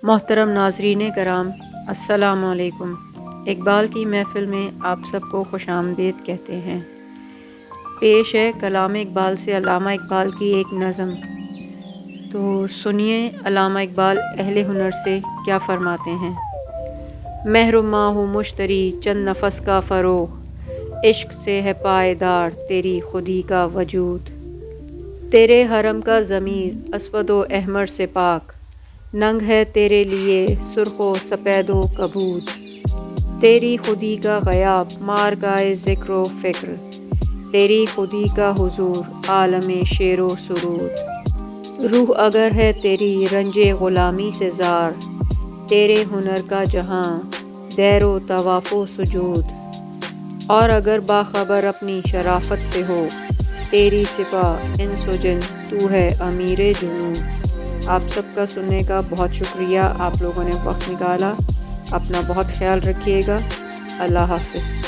محترم ناظرین کرام، السلام علیکم۔ اقبال کی محفل میں آپ سب کو خوش آمدید کہتے ہیں۔ پیش ہے کلام اقبال سے علامہ اقبال کی ایک نظم۔ تو سنیے علامہ اقبال اہل ہنر سے کیا فرماتے ہیں۔ مہر ماہ ہوں مشتری چند نفس کا فروغ، عشق سے ہے پائیدار تیری خودی کا وجود۔ تیرے حرم کا ضمیر اسود و احمر سے پاک، ننگ ہے تیرے لیے سرخ و سپید و کبود۔ تیری خودی کا غیاب مارگائے ذکر و فکر، تیری خودی کا حضور عالم شعر و سرود۔ روح اگر ہے تیری رنج غلامی سے زار، تیرے ہنر کا جہاں دیر و طواف و سجود۔ اور اگر باخبر اپنی شرافت سے ہو، تیری سپاہ انس و جن تو ہے امیر جنود۔ آپ سب کا سننے کا بہت شکریہ، آپ لوگوں نے وقت نکالا۔ اپنا بہت خیال رکھیے گا۔ اللہ حافظ۔